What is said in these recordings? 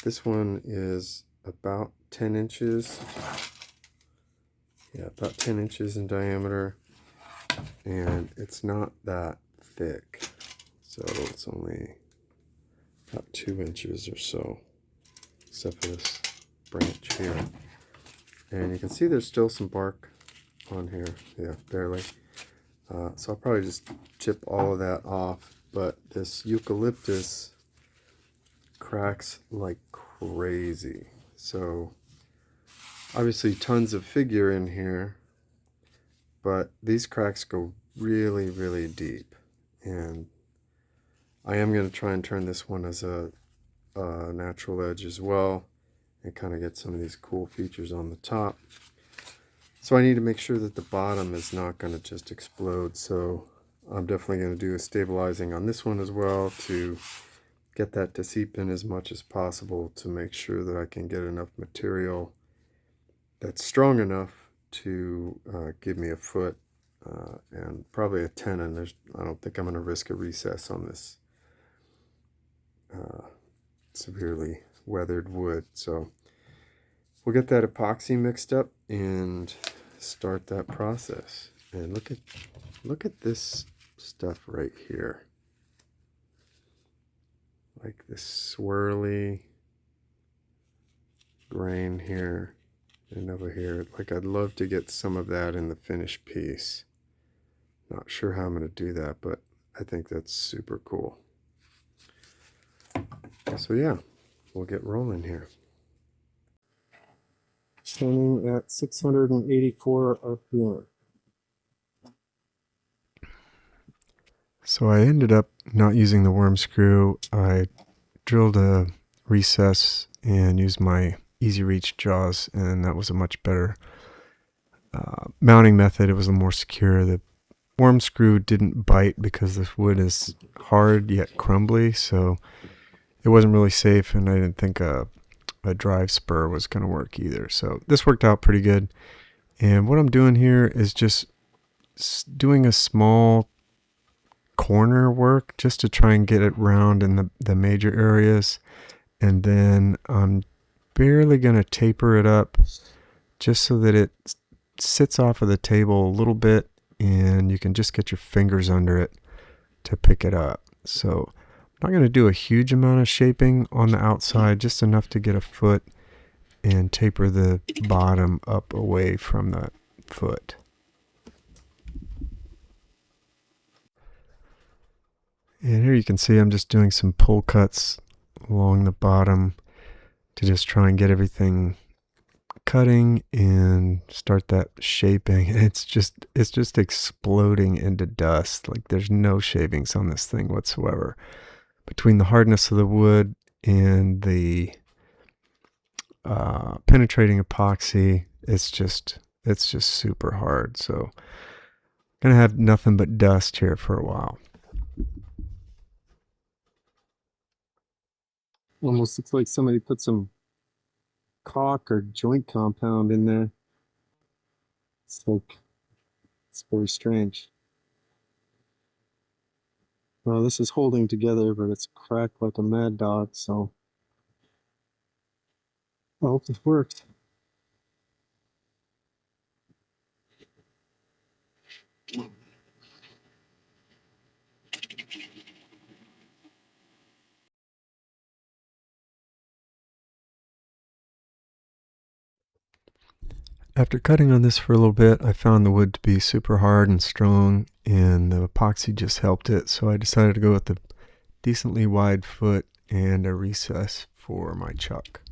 This one is about 10 inches. Yeah, about 10 inches in diameter. And it's not that thick. So it's only about 2 inches or so, except for this branch here. And you can see there's still some bark on here. Yeah, barely. So I'll probably just chip all of that off. But this eucalyptus cracks like crazy. So obviously tons of figure in here, but these cracks go really, really deep. And I am going to try and turn this one as a natural edge as well, and kind of get some of these cool features on the top. So I need to make sure that the bottom is not going to just explode. So I'm definitely going to do a stabilizing on this one as well to get that to seep in as much as possible, to make sure that I can get enough material that's strong enough to give me a foot and probably a tenon. I don't think I'm going to risk a recess on this severely weathered wood. So we'll get that epoxy mixed up and start that process. And look at this stuff right here. Like this swirly grain here and over here. Like, I'd love to get some of that in the finished piece. Not sure how I'm going to do that, but I think that's super cool. So yeah, we'll get rolling here. Turning at 684 RPM. So I ended up not using the worm screw. I drilled a recess and used my easy reach jaws, and that was a much better mounting method. It was a more secure. The worm screw didn't bite because this wood is hard yet crumbly, so it wasn't really safe, and I didn't think a drive spur was going to work either. So this worked out pretty good. And what I'm doing here is just doing a small corner work just to try and get it round in the major areas. And then I'm barely going to taper it up just so that it sits off of the table a little bit and you can just get your fingers under it to pick it up. So I'm not going to do a huge amount of shaping on the outside, just enough to get a foot and taper the bottom up away from the foot. And here you can see I'm just doing some pull cuts along the bottom to just try and get everything cutting and start that shaping. It's just exploding into dust. Like, there's no shavings on this thing whatsoever. Between the hardness of the wood and the penetrating epoxy, it's just super hard. So I'm gonna have nothing but dust here for a while. Almost looks like somebody put some caulk or joint compound in there. It's very strange. Well, this is holding together, but it's cracked like a mad dog, so I hope this works. After cutting on this for a little bit, I found the wood to be super hard and strong, and the epoxy just helped it, so I decided to go with a decently wide foot and a recess for my chuck.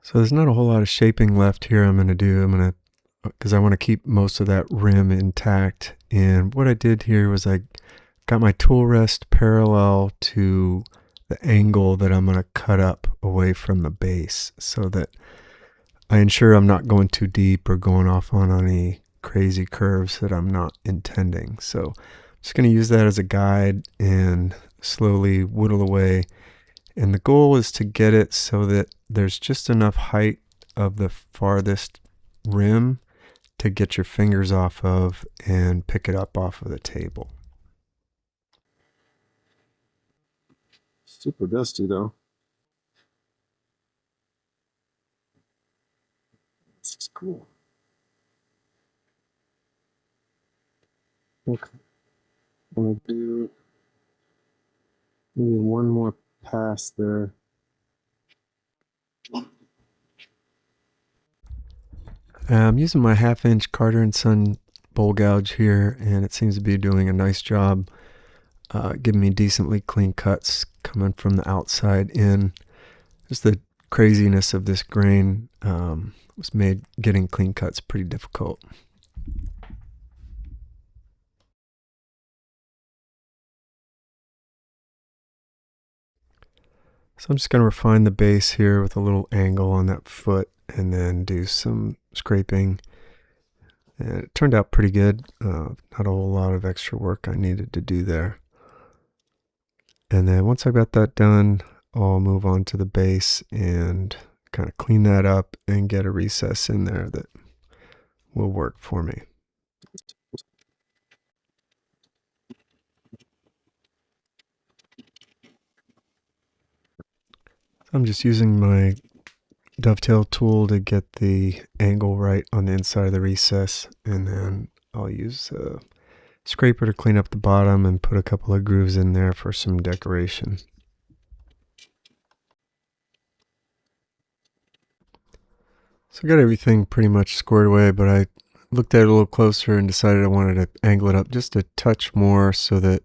So there's not a whole lot of shaping left here I'm going to do. Because I want to keep most of that rim intact. And what I did here was I got my tool rest parallel to the angle that I'm going to cut up away from the base, so that I ensure I'm not going too deep or going off on any crazy curves that I'm not intending. So I'm just going to use that as a guide and slowly whittle away. And the goal is to get it so that there's just enough height of the farthest rim to get your fingers off of and pick it up off of the table. Super dusty though. This is cool. Okay. I'm gonna do maybe one more pass there. I'm using my 1/2 inch Carter & Son bowl gouge here, and it seems to be doing a nice job giving me decently clean cuts coming from the outside in. Just the craziness of this grain was made getting clean cuts pretty difficult. So I'm just going to refine the base here with a little angle on that foot and then do some scraping. And it turned out pretty good. Not a whole lot of extra work I needed to do there. And then once I got that done, I'll move on to the base and kind of clean that up and get a recess in there that will work for me. I'm just using my dovetail tool to get the angle right on the inside of the recess, and then I'll use a scraper to clean up the bottom and put a couple of grooves in there for some decoration. So I got everything pretty much squared away, but I looked at it a little closer and decided I wanted to angle it up just a touch more so that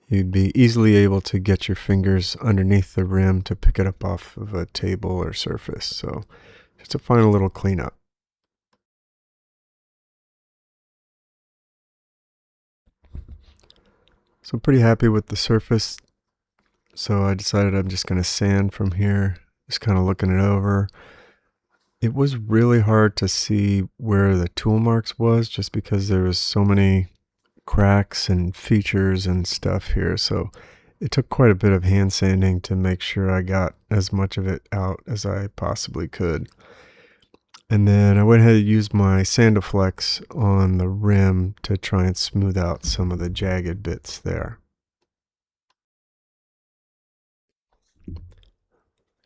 you'd be easily able to get your fingers underneath the rim to pick it up off of a table or surface. So just a final little cleanup. So I'm pretty happy with the surface. So I decided I'm just going to sand from here, just kind of looking it over. It was really hard to see where the tool marks was just because there was so many cracks and features and stuff here. So it took quite a bit of hand sanding to make sure I got as much of it out as I possibly could. And then I went ahead and used my Sandiflex on the rim to try and smooth out some of the jagged bits there.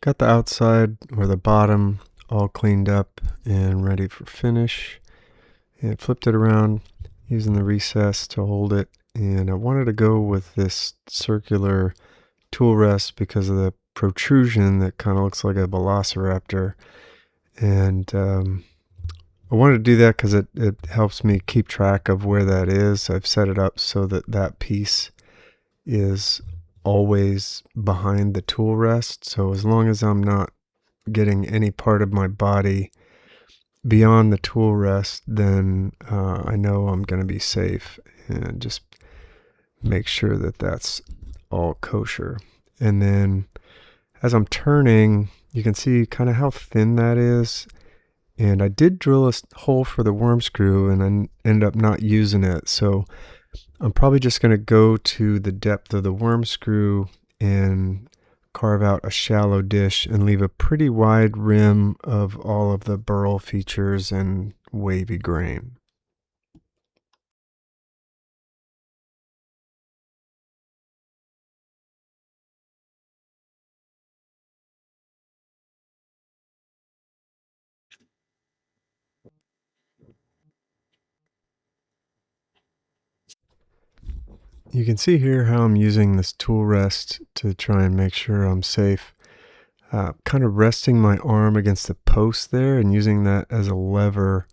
Got the outside or the bottom all cleaned up and ready for finish, and flipped it around using the recess to hold it. And I wanted to go with this circular tool rest because of the protrusion that kind of looks like a velociraptor. And I wanted to do that because it helps me keep track of where that is. I've set it up so that that piece is always behind the tool rest. So as long as I'm not getting any part of my body beyond the tool rest, then I know I'm going to be safe, and just make sure that that's all kosher. And then as I'm turning, you can see kind of how thin that is. And I did drill a hole for the worm screw, and I ended up not using it. So I'm probably just going to go to the depth of the worm screw and carve out a shallow dish and leave a pretty wide rim of all of the burl features and wavy grain. You can see here how I'm using this tool rest to try and make sure I'm safe. Kind of resting my arm against the post there and using that as a lever,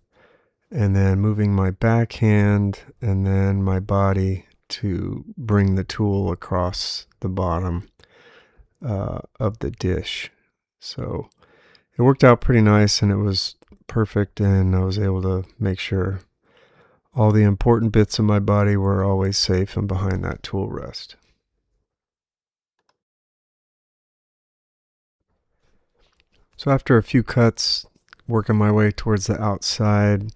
and then moving my backhand and then my body to bring the tool across the bottom of the dish. So it worked out pretty nice, and it was perfect, and I was able to make sure all the important bits of my body were always safe and behind that tool rest. So after a few cuts, working my way towards the outside,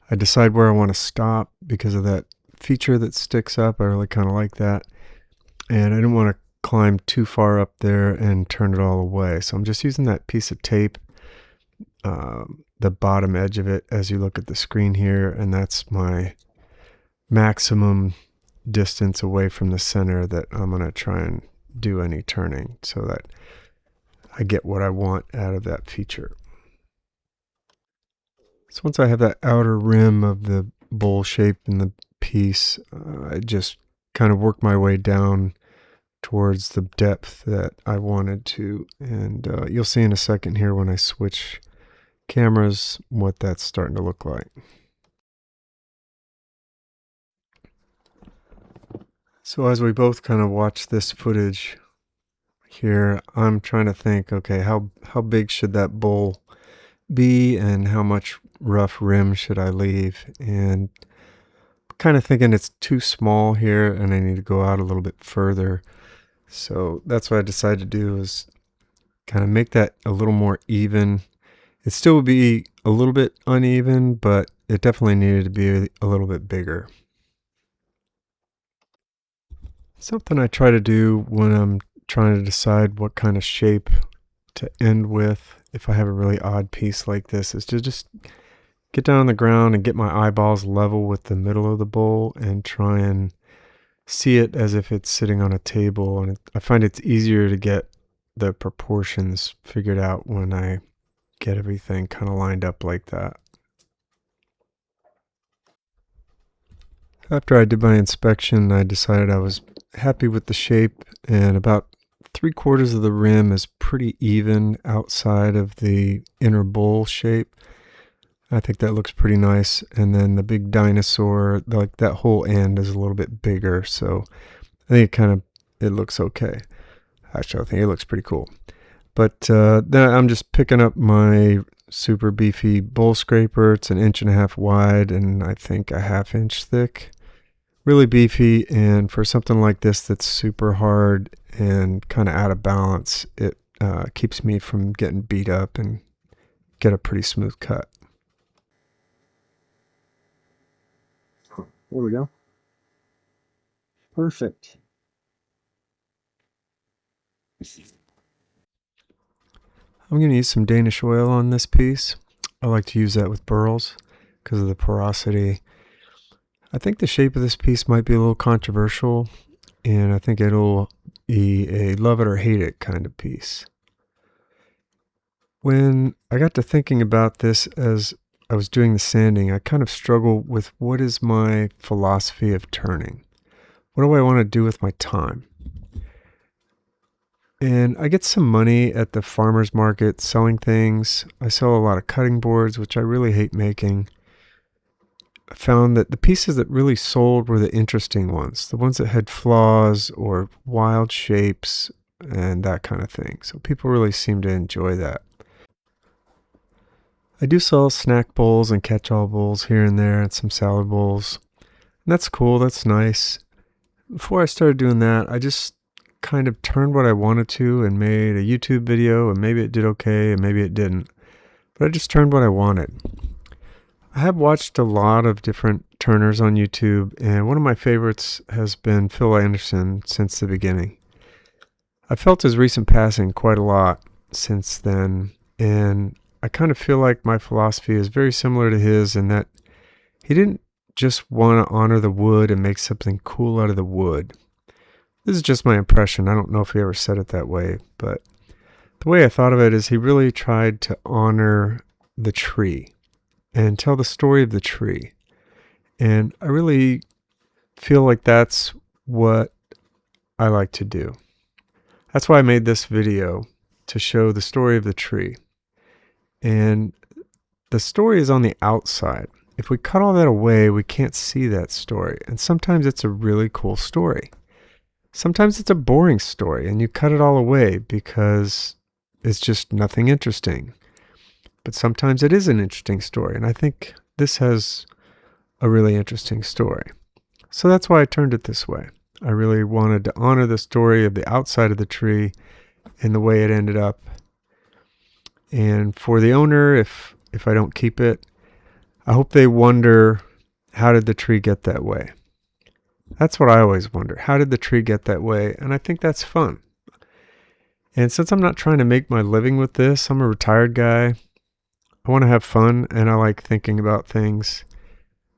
I decide where I want to stop because of that feature that sticks up. I really kind of like that. And I didn't want to climb too far up there and turn it all away. So I'm just using that piece of tape, the bottom edge of it, as you look at the screen here, and that's my maximum distance away from the center that I'm going to try and do any turning so that I get what I want out of that feature. So once I have that outer rim of the bowl shape in the piece, I just kind of work my way down towards the depth that I wanted to. And you'll see in a second here when I switch cameras what that's starting to look like. So as we both kind of watch this footage here, I'm trying to think, okay, how big should that bowl be and how much rough rim should I leave? And kind of thinking it's too small here and I need to go out a little bit further. So that's what I decided to do, is kind of make that a little more even. It still would be a little bit uneven, but it definitely needed to be a little bit bigger. Something I try to do when I'm trying to decide what kind of shape to end with, if I have a really odd piece like this, is to just get down on the ground and get my eyeballs level with the middle of the bowl and try and see it as if it's sitting on a table. And I find it's easier to get the proportions figured out when I get everything kind of lined up like that. After I did my inspection, I decided I was happy with the shape, and about 3/4 of the rim is pretty even outside of the inner bowl shape. I think that looks pretty nice. And then the big dinosaur, like that whole end is a little bit bigger, so I think it looks okay. Actually, I think it looks pretty cool. But then I'm just picking up my super beefy bowl scraper. It's 1.5 inches wide and I think 1/2 inch thick. Really beefy, and for something like this that's super hard and kind of out of balance, it keeps me from getting beat up and get a pretty smooth cut. There we go. Perfect. I'm going to use some Danish oil on this piece. I like to use that with burls because of the porosity. I think the shape of this piece might be a little controversial, and I think it'll be a love it or hate it kind of piece. When I got to thinking about this as I was doing the sanding, I kind of struggled with what is my philosophy of turning? What do I want to do with my time? And I get some money at the farmer's market selling things. I sell a lot of cutting boards, which I really hate making. I found that the pieces that really sold were the interesting ones, the ones that had flaws or wild shapes and that kind of thing. So people really seem to enjoy that. I do sell snack bowls and catch-all bowls here and there and some salad bowls. And that's cool, that's nice. Before I started doing that, I just kind of turned what I wanted to and made a YouTube video, and maybe it did okay and maybe it didn't. But I just turned what I wanted. I have watched a lot of different turners on YouTube, and one of my favorites has been Phil Anderson since the beginning. I felt his recent passing quite a lot since then, and I kind of feel like my philosophy is very similar to his in that he didn't just want to honor the wood and make something cool out of the wood. This is just my impression. I don't know if he ever said it that way, but the way I thought of it is he really tried to honor the tree and tell the story of the tree. And I really feel like that's what I like to do. That's why I made this video, to show the story of the tree. And the story is on the outside. If we cut all that away, we can't see that story. And sometimes it's a really cool story. Sometimes it's a boring story and you cut it all away because it's just nothing interesting. But sometimes it is an interesting story, and I think this has a really interesting story. So that's why I turned it this way. I really wanted to honor the story of the outside of the tree and the way it ended up. And for the owner, if I don't keep it, I hope they wonder, how did the tree get that way? That's what I always wonder. How did the tree get that way? And I think that's fun. And since I'm not trying to make my living with this, I'm a retired guy. I want to have fun, and I like thinking about things.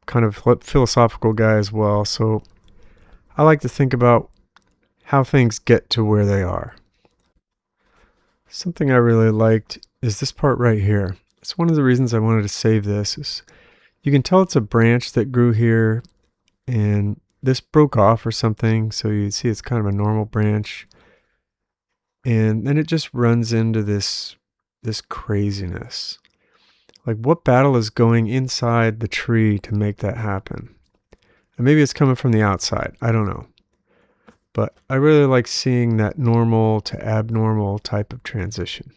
Kind of philosophical guy as well. So I like to think about how things get to where they are. Something I really liked is this part right here. It's one of the reasons I wanted to save this. Is you can tell it's a branch that grew here and this broke off or something. So you see it's kind of a normal branch. And then it just runs into this craziness. Like, what battle is going inside the tree to make that happen? And maybe it's coming from the outside. I don't know. But I really like seeing that normal to abnormal type of transition.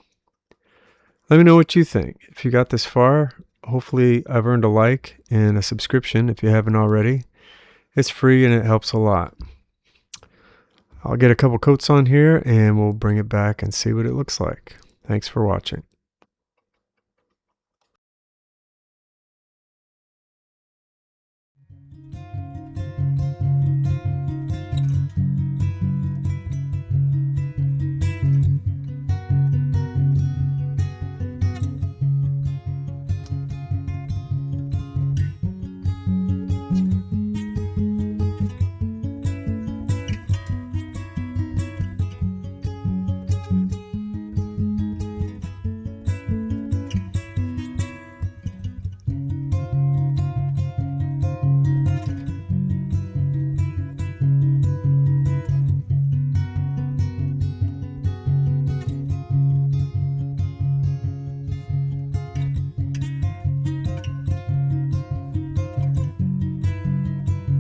Let me know what you think. If you got this far, hopefully I've earned a like and a subscription if you haven't already. It's free and it helps a lot. I'll get a couple coats on here and we'll bring it back and see what it looks like. Thanks for watching.